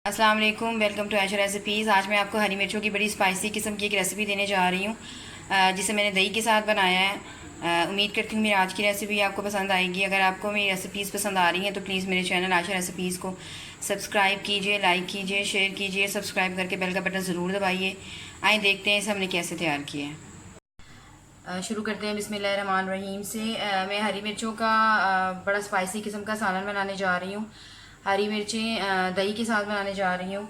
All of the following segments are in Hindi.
अस्सलाम वालेकुम, वेलकम टू आयशा रेसिपीज़। आज मैं आपको हरी मिर्चों की बड़ी स्पाइसी किस्म की एक रेसिपी देने जा रही हूँ, जिसे मैंने दही के साथ बनाया है। उम्मीद करती हूँ मेरी आज की रेसिपी आपको पसंद आएगी। अगर आपको मेरी रेसिपीज़ पसंद आ रही हैं तो प्लीज़ मेरे चैनल आयशा रेसिपीज़ को सब्सक्राइब कीजिए, लाइक कीजिए, शेयर कीजिए। सब्सक्राइब करके बेल का बटन ज़रूर दबाइए। आइए देखते हैं इसे हमने कैसे तैयार किया है। शुरू करते हैं बिस्मिल्लाहिर्रहमानिर्रहीम से। मैं हरी मिर्चों का बड़ा स्पाइसी किस्म का सालन बनाने जा रही हूँ। हरी मिर्चें दही के साथ बनाने जा रही हूँ।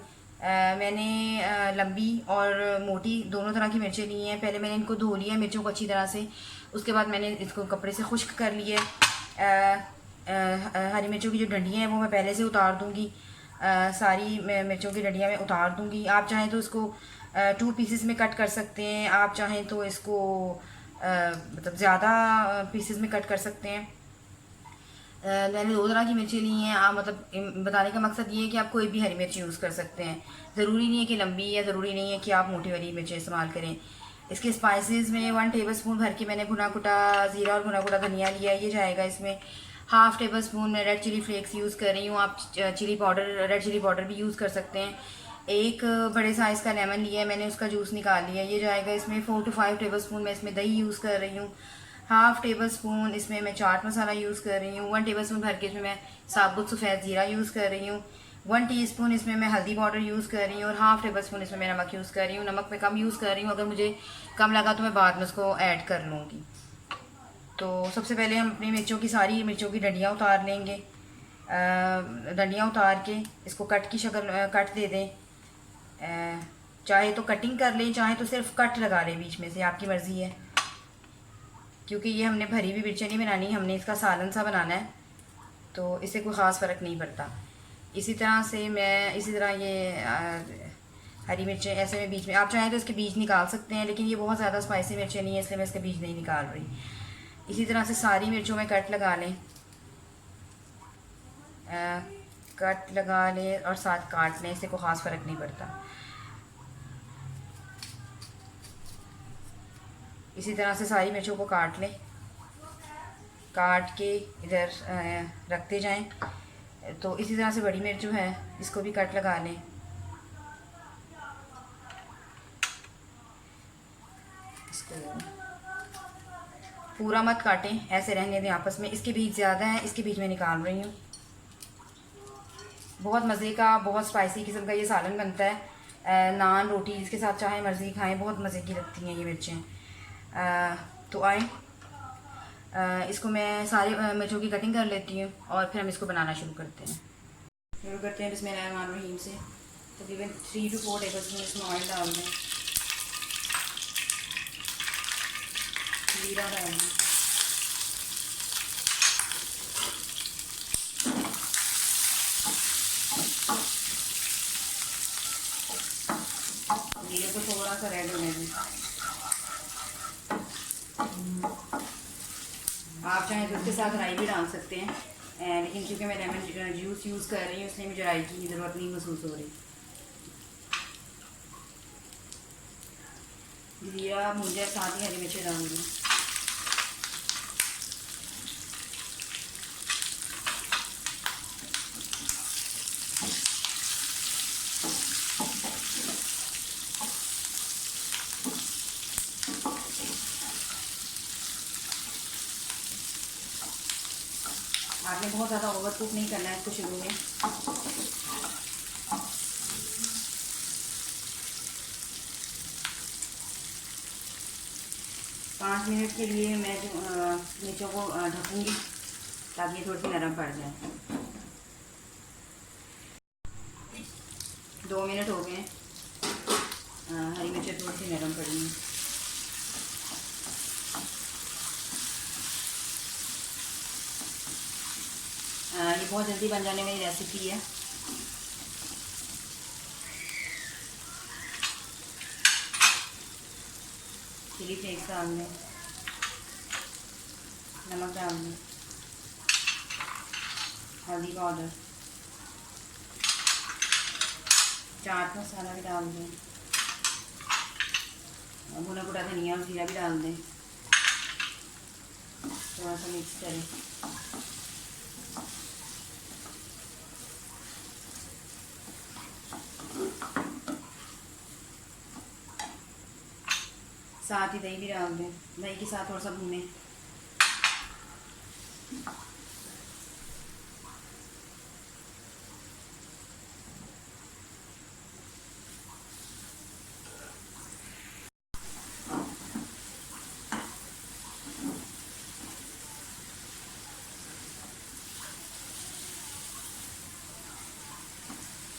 मैंने लंबी और मोटी दोनों तरह की मिर्चें ली हैं। पहले मैंने इनको धो लिया मिर्चों को अच्छी तरह से। उसके बाद मैंने इसको कपड़े से खुश्क कर लिए। हरी मिर्चों की जो डंडियाँ हैं वो मैं पहले से उतार दूँगी। सारी मिर्चों की डंडियाँ मैं उतार दूँगी। आप चाहें तो इसको 2 पीसेस में कट कर सकते हैं। आप चाहें तो इसको मतलब ज़्यादा पीसेस में कट कर सकते हैं। मैंने 2 तरह की मिर्ची ली हैं। आप मतलब बताने का मकसद ये है कि आप कोई भी हरी मिर्ची यूज़ कर सकते हैं। ज़रूरी नहीं है कि लंबी, या ज़रूरी नहीं है कि आप मोटी वाली मिर्ची इस्तेमाल करें। इसके स्पाइसेस में 1 टेबल स्पून भर के मैंने भुना कुटा ज़ीरा और भुना कुटा धनिया लिया, ये जाएगा इसमें। 1/2 टेबल स्पून मैं रेड चिली फ्लेक्स यूज़ कर रही हूँ। आप chilli powder, red chilli powder भी यूज़ कर सकते हैं। एक बड़े साइज़ का लेमन लिया है मैंने, उसका जूस निकाल लिया, ये जाएगा इसमें। 4 to 5 टेबल स्पून मैं इसमें दही यूज़ कर रही हूँ। 1/2 टेबल स्पून इसमें मैं चाट मसाला यूज़ कर रही हूँ। 1 टेबल स्पून भर के इसमें मैं साबुत सफ़ेद ज़ीरा यूज़ कर रही हूँ। 1 टीस्पून इसमें मैं हल्दी पाउडर यूज़ कर रही हूँ और 1/2 टेबल स्पून इसमें मैं नमक यूज़ कर रही हूँ। नमक मैं कम यूज़ कर रही हूँ, अगर मुझे कम लगा तो मैं बाद में उसको ऐड कर लूँगी। तो सबसे पहले हम अपनी मिर्चों की, सारी मिर्चों की डंडियाँ उतार लेंगे। डंडियाँ उतार के इसको कट की शक्ल कट दे दें। चाहे तो कटिंग कर लें, चाहे तो सिर्फ कट लगा लें बीच में से, आपकी मर्ज़ी है। क्योंकि ये हमने भरी हुई मिर्चें नहीं बनानी, हमने इसका सालन सा बनाना है, तो इससे कोई ख़ास फ़र्क नहीं पड़ता। इसी तरह से मैं इसी तरह ये हरी मिर्चें ऐसे में बीच में, आप चाहें तो इसके बीज निकाल सकते हैं, लेकिन ये बहुत ज़्यादा स्पाइसी मिर्चें नहीं है इसलिए मैं इसके बीज नहीं निकाल रही। इसी तरह से सारी मिर्चों में कट लगा लें। कट लगा लें और साथ काट लें, इससे कोई ख़ास फ़र्क नहीं पड़ता। इसी तरह से सारी मिर्चों को काट लें, काट के इधर रखते जाएं। तो इसी तरह से बड़ी मिर्च जो है इसको भी कट लगा लें। इसको पूरा मत काटें, ऐसे रहने दें आपस में। इसके बीज ज़्यादा हैं, इसके बीज में निकाल रही हूँ। बहुत मज़े का, बहुत स्पाइसी किस्म का ये सालन बनता है। नान रोटी इसके साथ चाहे मर्ज़ी खाएं, बहुत मज़े की लगती हैं ये मिर्चें। तो आए, इसको मैं सारे मिर्चों की कटिंग कर लेती हूँ और फिर हम इसको बनाना शुरू करते हैं। शुरू करते हैं बिस्मिल्लाहिर्रहमानिर्रहीम से। तकरीबन 3 to 4 टेबल स्पून इसमें ऑयल डाल दें, जीरा डाल दें, जीरे को थोड़ा सा रेड होने दें। आप चाहें तो उसके साथ राई भी डाल सकते हैं, लेकिन क्योंकि मैं लेमन जूस यूज़ कर रही हूँ इसलिए मुझे राई की ज़रूरत नहीं महसूस हो रही। जीरा मुझे साथ ही हरी मिर्ची डालूंगी। आपने बहुत ज़्यादा ओवर कुक नहीं करना है इसको शुरू में। 5 मिनट के लिए मैं जो मिर्चों को ढकूँगी ताकि ये थोड़ी सी नरम पड़ जाए। 2 मिनट हो गए, हरी मिर्चें थोड़ी सी नरम पड़ी हैं। ये बहुत जल्दी बन जाने वाली रेसिपी है। चिली फ्लेक्स डाल दें, नमक डाल दें, हल्दी पाउडर, चाट मसाला भी डाल दें, भुना कुटा धनिया और जीरा भी डाल दें। थोड़ा सा मिक्स करें। साथ ही दही भी डाल दें, दही के साथ थोड़ा सा भूनें।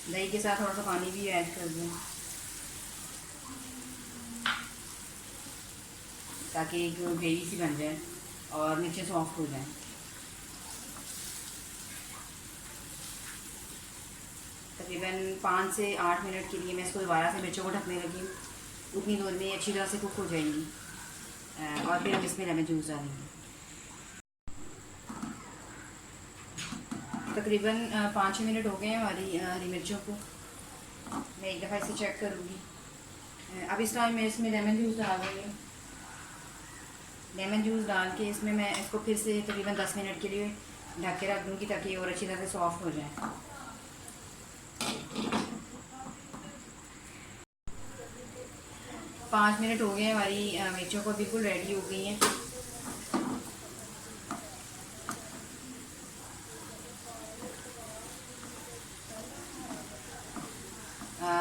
दही के साथ थोड़ा सा पानी भी ऐड कर दें ताकि एक ग्रेवी सी बन जाए और नीचे सॉफ्ट हो जाए। तकरीबन 5 से 8 मिनट के लिए मैं इसको दोबारा से मिर्चों को ढकने लगी हूँ। उतनी देर में अच्छी तरह से कुक हो जाएंगी और फिर हम इसमें लेमन जूस डालेंगे। तकरीबन 5-6 मिनट हो गए हैं हमारी हरी मिर्चों को। मैं एक दफ़ा इसे चेक करूँगी। अब इस टाइम मैं इसमें लेमन जूस डाल रही हूँ। लेमन जूस डाल के इसमें मैं इसको फिर से तकरीबन 10 मिनट के लिए ढक के रख दूँगी ताकि और अच्छी तरह से सॉफ्ट हो जाए। 5 मिनट हो गए हैं, हमारी मिर्चों को बिल्कुल रेडी हो गई हैं।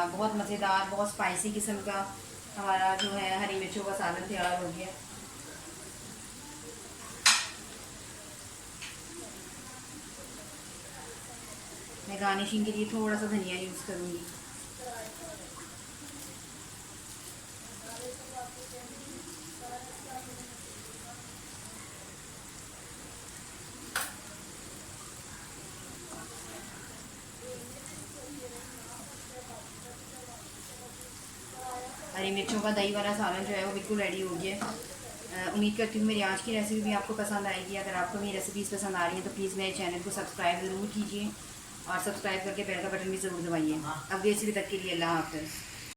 बहुत मज़ेदार, बहुत स्पाइसी किस्म का हमारा जो है हरी मिर्चों का सालन तैयार हो गया। मैं गार्निशिंग के लिए थोड़ा सा धनिया यूज़ करूँगी। हरी मिर्चों का दही वाला सालन जो है वो बिल्कुल रेडी हो गया। उम्मीद करती हूँ मेरी आज की रेसिपी भी आपको पसंद आएगी। अगर आपको मेरी रेसिपीज़ पसंद आ रही हैं तो प्लीज़ मेरे चैनल को सब्सक्राइब ज़रूर कीजिए और सब्सक्राइब करके बेल का बटन भी ज़रूर दबाइए। अगली रेसिपी तक के लिए अल्लाह हाफ़िज़।